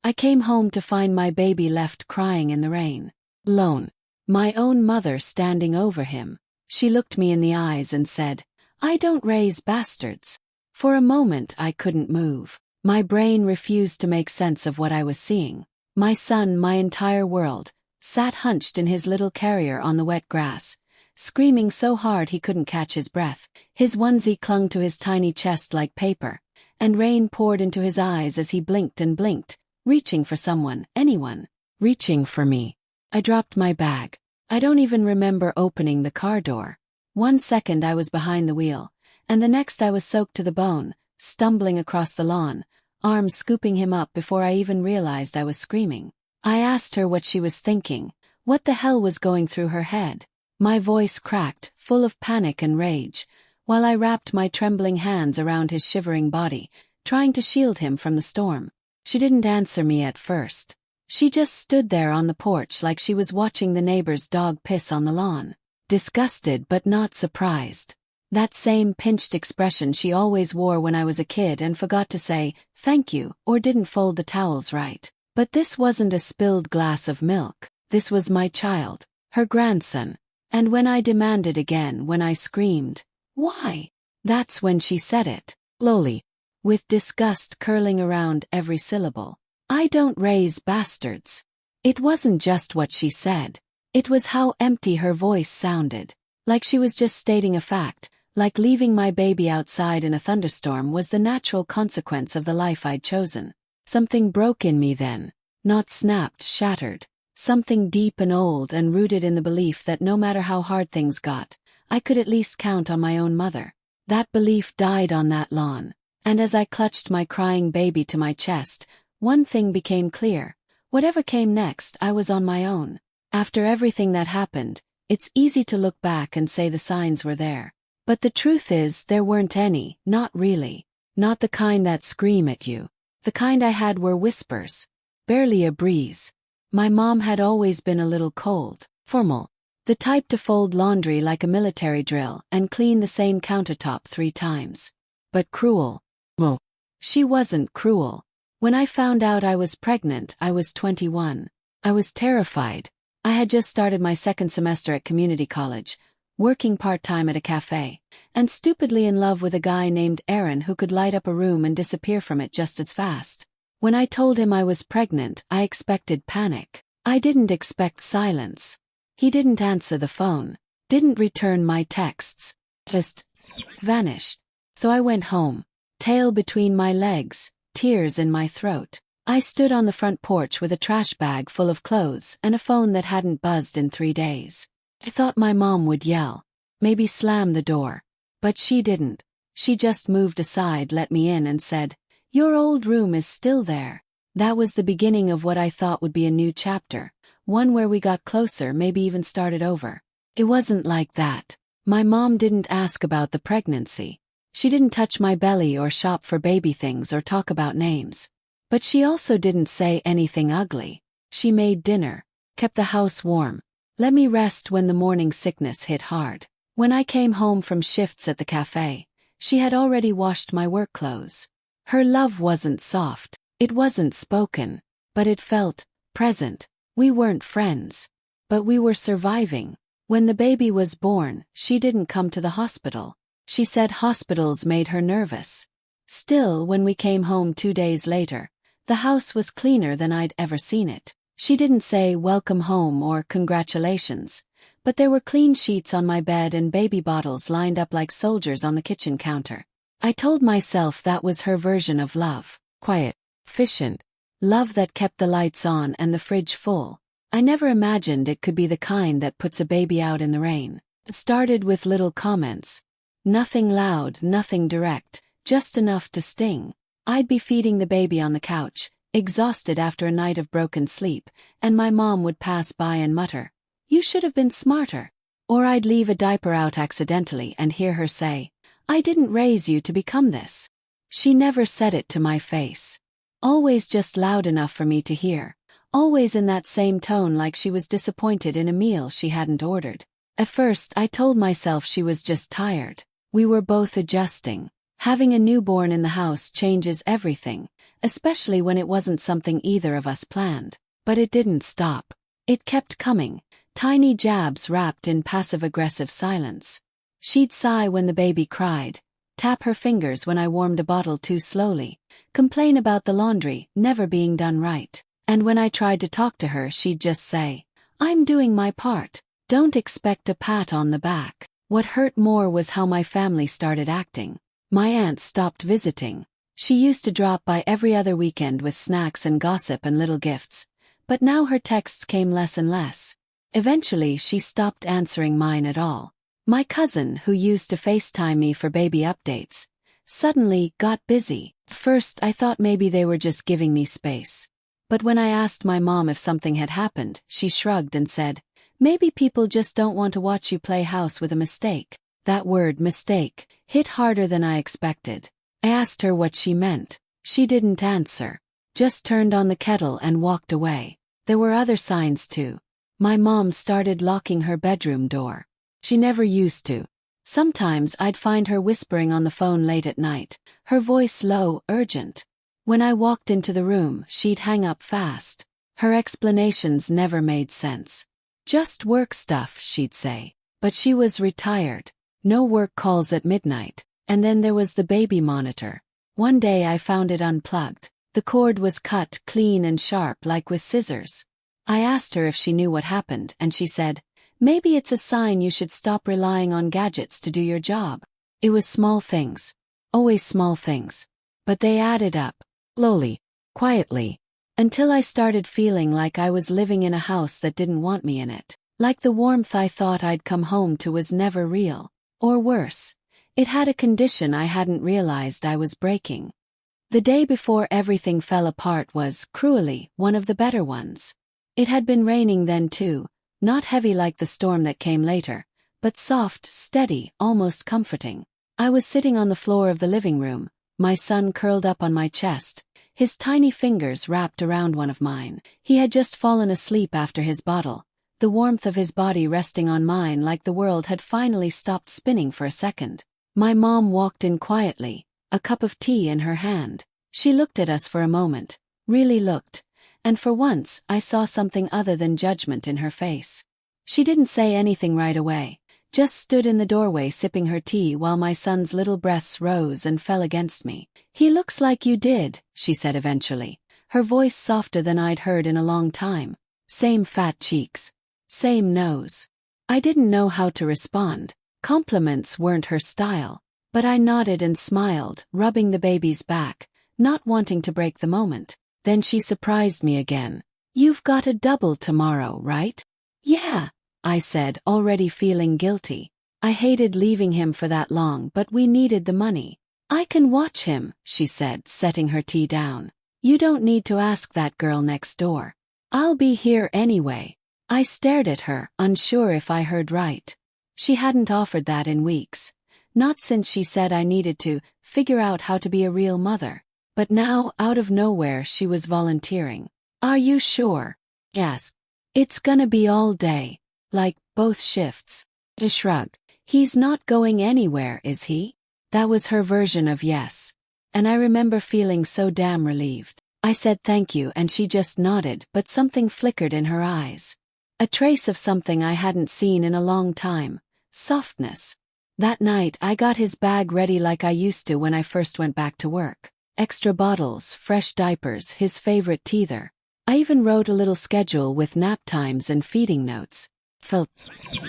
I came home to find my baby left crying in the rain. Alone. My own mother standing over him. She looked me in the eyes and said, "I don't raise bastards." For a moment I couldn't move. My brain refused to make sense of what I was seeing. My son, my entire world, sat hunched in his little carrier on the wet grass, screaming so hard he couldn't catch his breath. His onesie clung to his tiny chest like paper, and rain poured into his eyes as he blinked and blinked, reaching for someone, anyone, reaching for me. I dropped my bag. I don't even remember opening the car door. 1 second I was behind the wheel, and the next I was soaked to the bone, stumbling across the lawn, arms scooping him up before I even realized I was screaming. I asked her what she was thinking, what the hell was going through her head. My voice cracked, full of panic and rage, while I wrapped my trembling hands around his shivering body, trying to shield him from the storm. She didn't answer me at first. She just stood there on the porch like she was watching the neighbor's dog piss on the lawn. Disgusted but not surprised. That same pinched expression she always wore when I was a kid and forgot to say, "Thank you," or didn't fold the towels right. But this wasn't a spilled glass of milk. This was my child, her grandson. And when I demanded again, when I screamed, "Why?" that's when she said it, slowly, with disgust curling around every syllable. "I don't raise bastards." It wasn't just what she said. It was how empty her voice sounded. Like she was just stating a fact, like leaving my baby outside in a thunderstorm was the natural consequence of the life I'd chosen. Something broke in me then. Not snapped, shattered. Something deep and old and rooted in the belief that no matter how hard things got, I could at least count on my own mother. That belief died on that lawn. And as I clutched my crying baby to my chest, one thing became clear. Whatever came next, I was on my own. After everything that happened, it's easy to look back and say the signs were there. But the truth is, there weren't any, not really. Not the kind that scream at you. The kind I had were whispers. Barely a breeze. My mom had always been a little cold, formal. The type to fold laundry like a military drill and clean the same countertop 3 times. But cruel. Well, she wasn't cruel. When I found out I was pregnant, I was 21. I was terrified. I had just started my 2nd semester at community college, working part-time at a cafe, and stupidly in love with a guy named Aaron who could light up a room and disappear from it just as fast. When I told him I was pregnant, I expected panic. I didn't expect silence. He didn't answer the phone, didn't return my texts, just vanished. So I went home, tail between my legs, tears in my throat. I stood on the front porch with a trash bag full of clothes and a phone that hadn't buzzed in 3 days. I thought my mom would yell, maybe slam the door. But she didn't. She just moved aside, let me in and said, "Your old room is still there." That was the beginning of what I thought would be a new chapter, one where we got closer, maybe even started over. It wasn't like that. My mom didn't ask about the pregnancy. She didn't touch my belly or shop for baby things or talk about names. But she also didn't say anything ugly. She made dinner, kept the house warm, let me rest when the morning sickness hit hard. When I came home from shifts at the cafe, she had already washed my work clothes. Her love wasn't soft, it wasn't spoken, but it felt present. We weren't friends, but we were surviving. When the baby was born, she didn't come to the hospital. She said hospitals made her nervous. Still, when we came home 2 days later, the house was cleaner than I'd ever seen it. She didn't say welcome home or congratulations, but there were clean sheets on my bed and baby bottles lined up like soldiers on the kitchen counter. I told myself that was her version of love. Quiet, efficient, love that kept the lights on and the fridge full. I never imagined it could be the kind that puts a baby out in the rain. It started with little comments. Nothing loud, nothing direct, just enough to sting. I'd be feeding the baby on the couch, exhausted after a night of broken sleep, and my mom would pass by and mutter, "You should have been smarter." Or I'd leave a diaper out accidentally and hear her say, "I didn't raise you to become this." She never said it to my face. Always just loud enough for me to hear. Always in that same tone, like she was disappointed in a meal she hadn't ordered. At first I told myself she was just tired. We were both adjusting. Having a newborn in the house changes everything, especially when it wasn't something either of us planned. But it didn't stop. It kept coming, tiny jabs wrapped in passive-aggressive silence. She'd sigh when the baby cried, tap her fingers when I warmed a bottle too slowly, complain about the laundry never being done right. And when I tried to talk to her, she'd just say, "I'm doing my part. Don't expect a pat on the back." What hurt more was how my family started acting. My aunt stopped visiting. She used to drop by every other weekend with snacks and gossip and little gifts. But now her texts came less and less. Eventually she stopped answering mine at all. My cousin, who used to FaceTime me for baby updates, suddenly got busy. First I thought maybe they were just giving me space. But when I asked my mom if something had happened, she shrugged and said, "Maybe people just don't want to watch you play house with a mistake." That word, mistake, hit harder than I expected. I asked her what she meant. She didn't answer, just turned on the kettle and walked away. There were other signs too. My mom started locking her bedroom door. She never used to. Sometimes I'd find her whispering on the phone late at night, her voice low, urgent. When I walked into the room, she'd hang up fast. Her explanations never made sense. "Just work stuff," she'd say. But she was retired. No work calls at midnight. And then there was the baby monitor. One day I found it unplugged. The cord was cut clean and sharp like with scissors. I asked her if she knew what happened, and she said, "Maybe it's a sign you should stop relying on gadgets to do your job." It was small things. Always small things. But they added up. Slowly, quietly, until I started feeling like I was living in a house that didn't want me in it. Like the warmth I thought I'd come home to was never real. Or worse, it had a condition I hadn't realized I was breaking. The day before everything fell apart was, cruelly, one of the better ones. It had been raining then too, not heavy like the storm that came later, but soft, steady, almost comforting. I was sitting on the floor of the living room, my son curled up on my chest, his tiny fingers wrapped around one of mine. He had just fallen asleep after his bottle, the warmth of his body resting on mine like the world had finally stopped spinning for a second. My mom walked in quietly, a cup of tea in her hand. She looked at us for a moment, really looked, and for once I saw something other than judgment in her face. She didn't say anything right away, just stood in the doorway sipping her tea while my son's little breaths rose and fell against me. "He looks like you did," she said eventually, her voice softer than I'd heard in a long time. Same fat cheeks. Same nose. I didn't know how to respond. Compliments weren't her style. But I nodded and smiled, rubbing the baby's back, not wanting to break the moment. Then she surprised me again. "You've got a double tomorrow, right?" "Yeah," I said, already feeling guilty. I hated leaving him for that long, but we needed the money. "I can watch him," she said, setting her tea down. "You don't need to ask that girl next door. I'll be here anyway." I stared at her, unsure if I heard right. She hadn't offered that in weeks. Not since she said I needed to figure out how to be a real mother. But now, out of nowhere, she was volunteering. "Are you sure?" "Yes. It's gonna be all day. Like, both shifts." I shrugged. "He's not going anywhere, is he?" That was her version of yes. And I remember feeling so damn relieved. I said thank you and she just nodded, but something flickered in her eyes. A trace of something I hadn't seen in a long time. Softness. That night I got his bag ready like I used to when I first went back to work. Extra bottles, fresh diapers, his favorite teether. I even wrote a little schedule with nap times and feeding notes. Felt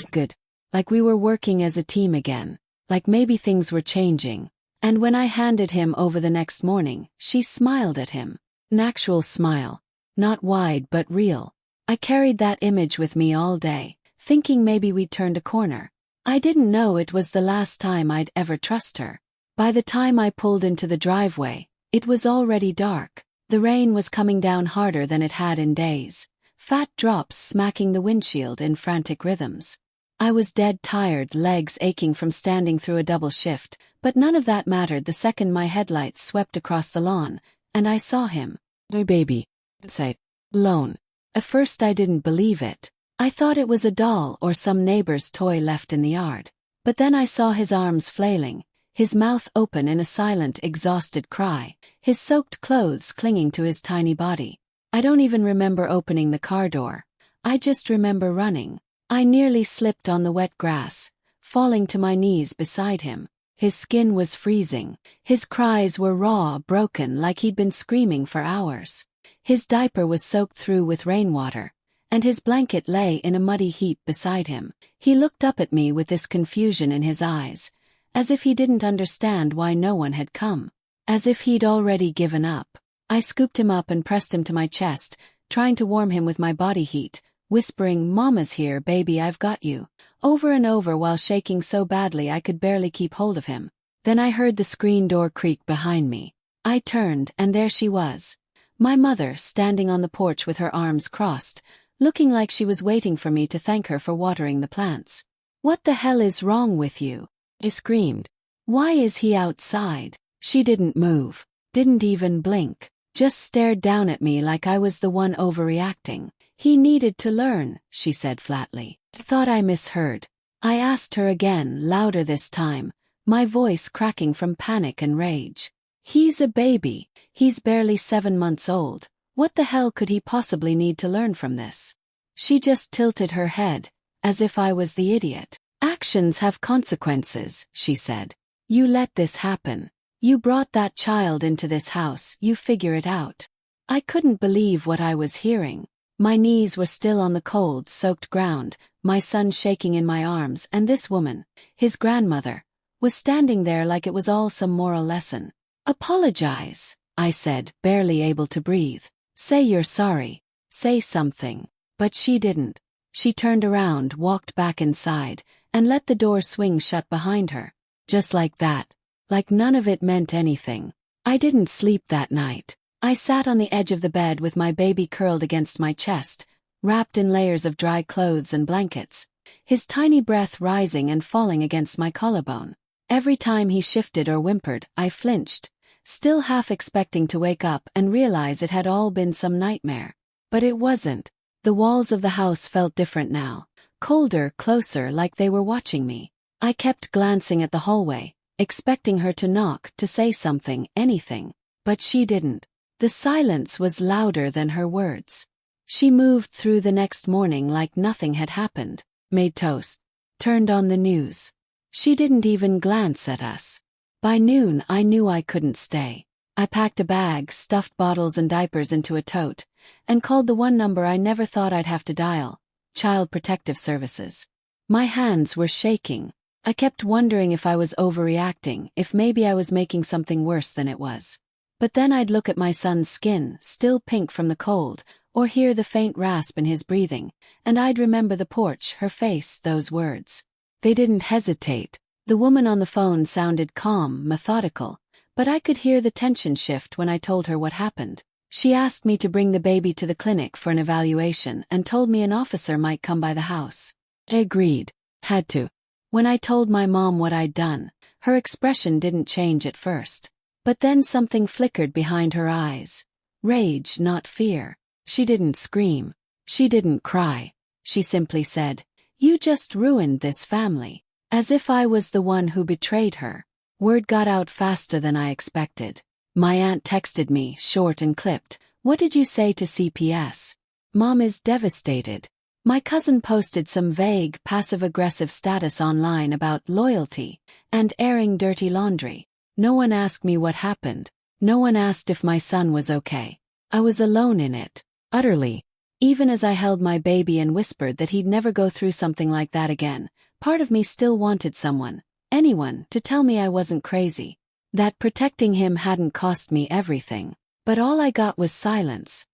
good. Like we were working as a team again. Like maybe things were changing. And when I handed him over the next morning, she smiled at him. An actual smile. Not wide but real. I carried that image with me all day, thinking maybe we'd turned a corner. I didn't know it was the last time I'd ever trust her. By the time I pulled into the driveway, it was already dark. The rain was coming down harder than it had in days. Fat drops smacking the windshield in frantic rhythms. I was dead tired, legs aching from standing through a double shift, but none of that mattered the second my headlights swept across the lawn, and I saw him. "My baby," I said, alone. At first I didn't believe it. I thought it was a doll or some neighbor's toy left in the yard. But then I saw his arms flailing, his mouth open in a silent, exhausted cry, his soaked clothes clinging to his tiny body. I don't even remember opening the car door. I just remember running. I nearly slipped on the wet grass, falling to my knees beside him. His skin was freezing. His cries were raw, broken, like he'd been screaming for hours. His diaper was soaked through with rainwater, and his blanket lay in a muddy heap beside him. He looked up at me with this confusion in his eyes, as if he didn't understand why no one had come, as if he'd already given up. I scooped him up and pressed him to my chest, trying to warm him with my body heat, whispering, "Mama's here, baby, I've got you," over and over while shaking so badly I could barely keep hold of him. Then I heard the screen door creak behind me. I turned, and there she was, my mother, standing on the porch with her arms crossed, looking like she was waiting for me to thank her for watering the plants. "What the hell is wrong with you?" I screamed. "Why is he outside?" She didn't move, didn't even blink, just stared down at me like I was the one overreacting. "He needed to learn," she said flatly. I thought I misheard. I asked her again, louder this time, my voice cracking from panic and rage. "He's a baby. He's barely 7 months old. What the hell could he possibly need to learn from this?" She just tilted her head, as if I was the idiot. "Actions have consequences," she said. "You let this happen. You brought that child into this house, you figure it out." I couldn't believe what I was hearing. My knees were still on the cold, soaked ground, my son shaking in my arms, and this woman, his grandmother, was standing there like it was all some moral lesson. "Apologize," I said, barely able to breathe. "Say you're sorry. Say something." But she didn't. She turned around, walked back inside, and let the door swing shut behind her. Just like that. Like none of it meant anything. I didn't sleep that night. I sat on the edge of the bed with my baby curled against my chest, wrapped in layers of dry clothes and blankets, his tiny breath rising and falling against my collarbone. Every time he shifted or whimpered, I flinched, still half expecting to wake up and realize it had all been some nightmare. But it wasn't. The walls of the house felt different now, colder, closer, like they were watching me. I kept glancing at the hallway, expecting her to knock, to say something, anything. But she didn't. The silence was louder than her words. She moved through the next morning like nothing had happened, made toast, turned on the news. She didn't even glance at us. By noon I knew I couldn't stay. I packed a bag, stuffed bottles and diapers into a tote, and called the one number I never thought I'd have to dial, Child Protective Services. My hands were shaking. I kept wondering if I was overreacting, if maybe I was making something worse than it was. But then I'd look at my son's skin, still pink from the cold, or hear the faint rasp in his breathing, and I'd remember the porch, her face, those words. They didn't hesitate. The woman on the phone sounded calm, methodical, but I could hear the tension shift when I told her what happened. She asked me to bring the baby to the clinic for an evaluation and told me an officer might come by the house. I agreed. Had to. When I told my mom what I'd done, her expression didn't change at first. But then something flickered behind her eyes. Rage, not fear. She didn't scream. She didn't cry. She simply said, "You just ruined this family." As if I was the one who betrayed her. Word got out faster than I expected. My aunt texted me, short and clipped, "What did you say to CPS?" "Mom is devastated." My cousin posted some vague, passive-aggressive status online about loyalty and airing dirty laundry. No one asked me what happened. No one asked if my son was okay. I was alone in it. Utterly. Even as I held my baby and whispered that he'd never go through something like that again, part of me still wanted someone, anyone, to tell me I wasn't crazy. That protecting him hadn't cost me everything. But all I got was silence.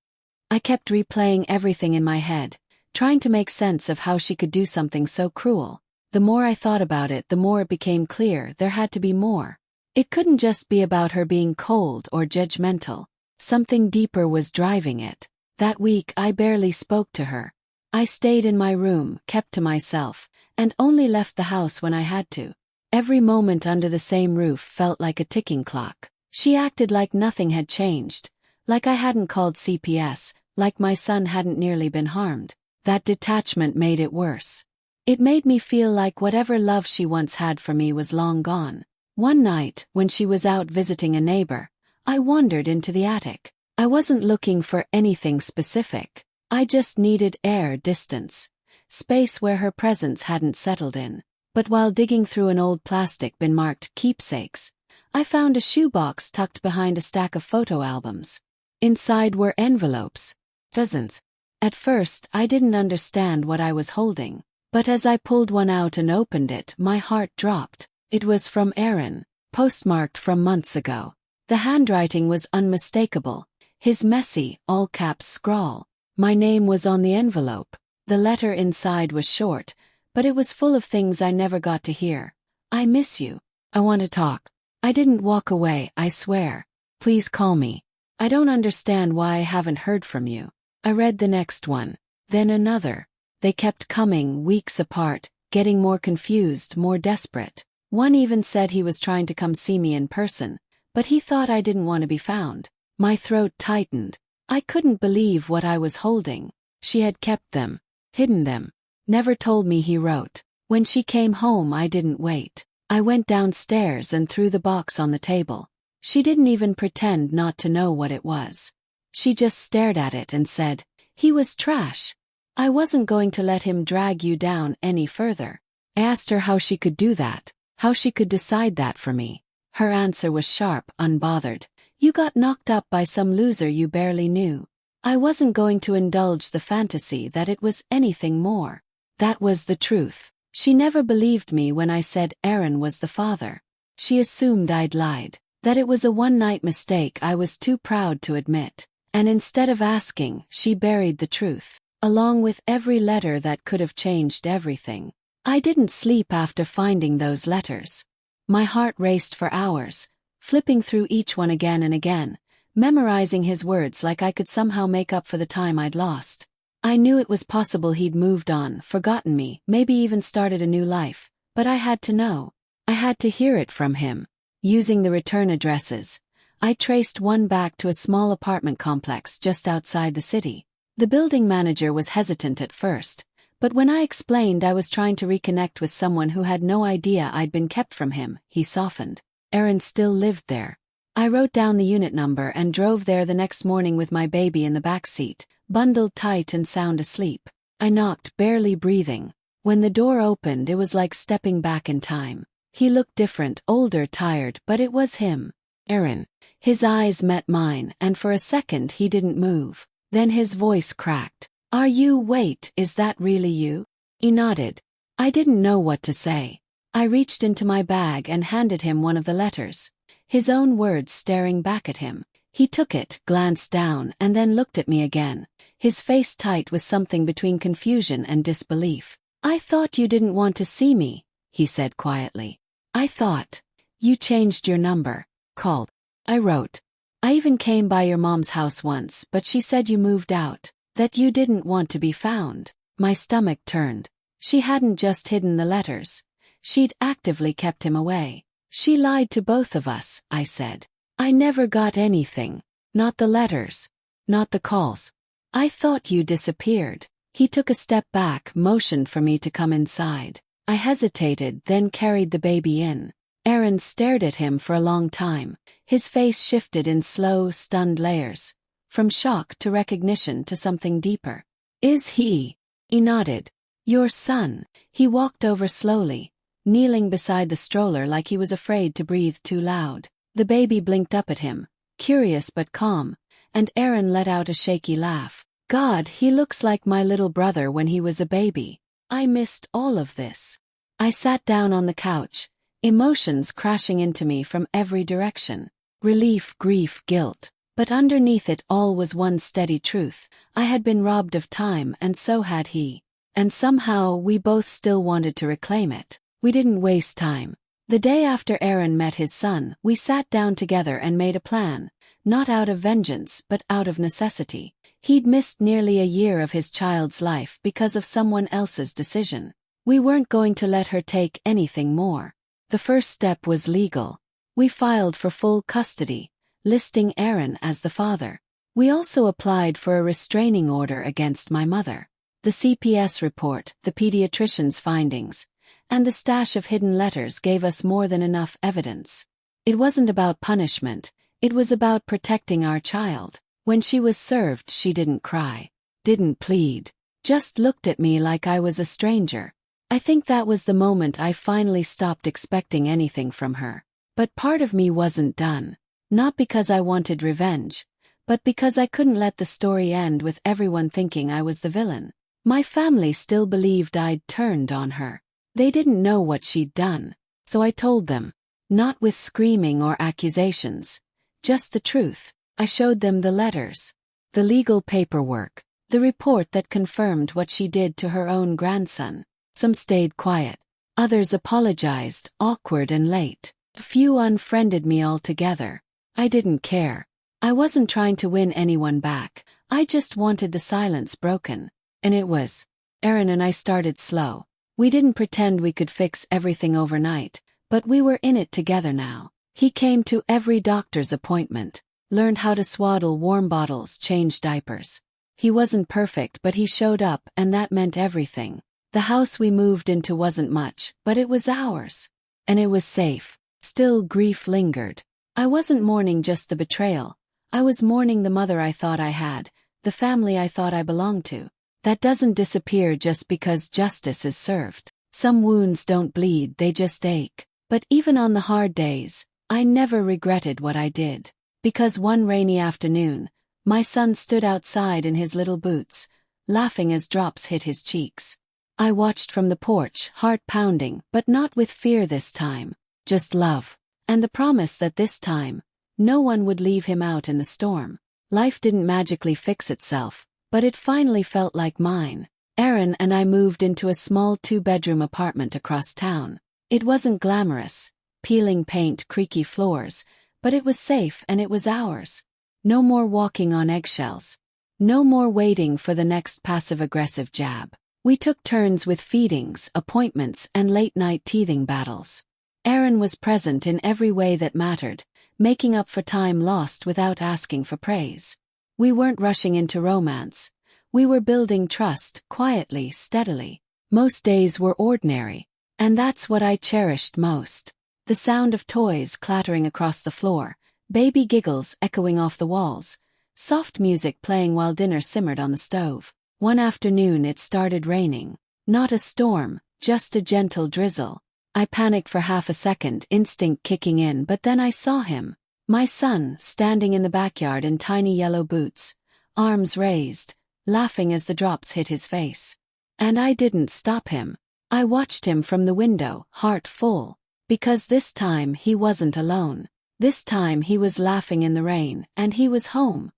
I kept replaying everything in my head, trying to make sense of how she could do something so cruel. The more I thought about it, the more it became clear there had to be more. It couldn't just be about her being cold or judgmental. Something deeper was driving it. That week I barely spoke to her. I stayed in my room, kept to myself, and only left the house when I had to. Every moment under the same roof felt like a ticking clock. She acted like nothing had changed, like I hadn't called CPS, like my son hadn't nearly been harmed. That detachment made it worse. It made me feel like whatever love she once had for me was long gone. One night, when she was out visiting a neighbor, I wandered into the attic. I wasn't looking for anything specific. I just needed air, distance, space where her presence hadn't settled in. But while digging through an old plastic bin marked keepsakes, I found a shoebox tucked behind a stack of photo albums. Inside were envelopes. Dozens. At first, I didn't understand what I was holding. But as I pulled one out and opened it, my heart dropped. It was from Aaron, postmarked from months ago. The handwriting was unmistakable. His messy, all-caps scrawl. My name was on the envelope. The letter inside was short, but it was full of things I never got to hear. I miss you. I want to talk. I didn't walk away, I swear. Please call me. I don't understand why I haven't heard from you. I read the next one. Then another. They kept coming, weeks apart, getting more confused, more desperate. One even said he was trying to come see me in person, but he thought I didn't want to be found. My throat tightened. I couldn't believe what I was holding. She had kept them, hidden them. Never told me, he wrote. When she came home, I didn't wait. I went downstairs and threw the box on the table. She didn't even pretend not to know what it was. She just stared at it and said, "He was trash." I wasn't going to let him drag you down any further. I asked her how she could do that, how she could decide that for me. Her answer was sharp, unbothered. You got knocked up by some loser you barely knew. I wasn't going to indulge the fantasy that it was anything more. That was the truth. She never believed me when I said Aaron was the father. She assumed I'd lied, that it was a one-night mistake I was too proud to admit. And instead of asking, she buried the truth, along with every letter that could have changed everything. I didn't sleep after finding those letters. My heart raced for hours, flipping through each one again and again, memorizing his words like I could somehow make up for the time I'd lost. I knew it was possible he'd moved on, forgotten me, maybe even started a new life, but I had to know. I had to hear it from him. Using the return addresses, I traced one back to a small apartment complex just outside the city. The building manager was hesitant at first, but when I explained I was trying to reconnect with someone who had no idea I'd been kept from him, he softened. Aaron still lived there. I wrote down the unit number and drove there the next morning with my baby in the back seat, bundled tight and sound asleep. I knocked, barely breathing. When the door opened, it was like stepping back in time. He looked different, older, tired, but it was him. Aaron. His eyes met mine, and for a second he didn't move. Then his voice cracked. Wait, is that really you? He nodded. I didn't know what to say. I reached into my bag and handed him one of the letters. His own words staring back at him. He took it, glanced down, and then looked at me again, his face tight with something between confusion and disbelief. I thought you didn't want to see me, he said quietly. I thought. You changed your number. Called. I wrote. I even came by your mom's house once, but she said you moved out, that you didn't want to be found. My stomach turned. She hadn't just hidden the letters. She'd actively kept him away. She lied to both of us, I said. I never got anything. Not the letters. Not the calls. I thought you disappeared. He took a step back, motioned for me to come inside. I hesitated, then carried the baby in. Aaron stared at him for a long time. His face shifted in slow, stunned layers, from shock to recognition to something deeper. Is he? He nodded. Your son. He walked over slowly, kneeling beside the stroller like he was afraid to breathe too loud. The baby blinked up at him, curious but calm, and Aaron let out a shaky laugh. God, he looks like my little brother when he was a baby. I missed all of this. I sat down on the couch, emotions crashing into me from every direction. Relief, grief, guilt. But underneath it all was one steady truth. I had been robbed of time, and so had he. And somehow we both still wanted to reclaim it. We didn't waste time. The day after Aaron met his son, we sat down together and made a plan, not out of vengeance but out of necessity. He'd missed nearly a year of his child's life because of someone else's decision. We weren't going to let her take anything more. The first step was legal. We filed for full custody, listing Aaron as the father. We also applied for a restraining order against my mother. The CPS report, the pediatrician's findings, and the stash of hidden letters gave us more than enough evidence. It wasn't about punishment, it was about protecting our child. When she was served, she didn't cry, didn't plead, just looked at me like I was a stranger. I think that was the moment I finally stopped expecting anything from her. But part of me wasn't done. Not because I wanted revenge, but because I couldn't let the story end with everyone thinking I was the villain. My family still believed I'd turned on her. They didn't know what she'd done, so I told them. Not with screaming or accusations. Just the truth. I showed them the letters, the legal paperwork, the report that confirmed what she did to her own grandson. Some stayed quiet. Others apologized, awkward and late. A few unfriended me altogether. I didn't care. I wasn't trying to win anyone back. I just wanted the silence broken. And it was. Aaron and I started slow. We didn't pretend we could fix everything overnight, but we were in it together now. He came to every doctor's appointment, learned how to swaddle warm bottles, change diapers. He wasn't perfect, but he showed up, and that meant everything. The house we moved into wasn't much, but it was ours. And it was safe. Still, grief lingered. I wasn't mourning just the betrayal. I was mourning the mother I thought I had, the family I thought I belonged to. That doesn't disappear just because justice is served. Some wounds don't bleed, they just ache. But even on the hard days, I never regretted what I did. Because one rainy afternoon, my son stood outside in his little boots, laughing as drops hit his cheeks. I watched from the porch, heart pounding, but not with fear this time. Just love. And the promise that this time, no one would leave him out in the storm. Life didn't magically fix itself, but it finally felt like mine. Aaron and I moved into a small 2-bedroom apartment across town. It wasn't glamorous, peeling paint, creaky floors, but it was safe and it was ours. No more walking on eggshells. No more waiting for the next passive-aggressive jab. We took turns with feedings, appointments, and late-night teething battles. Aaron was present in every way that mattered, making up for time lost without asking for praise. We weren't rushing into romance. We were building trust, quietly, steadily. Most days were ordinary, and that's what I cherished most. The sound of toys clattering across the floor, baby giggles echoing off the walls, soft music playing while dinner simmered on the stove. One afternoon it started raining. Not a storm, just a gentle drizzle. I panicked for half a second, instinct kicking in, but then I saw him. My son, standing in the backyard in tiny yellow boots, arms raised, laughing as the drops hit his face. And I didn't stop him. I watched him from the window, heart full. Because this time he wasn't alone. This time he was laughing in the rain, and he was home.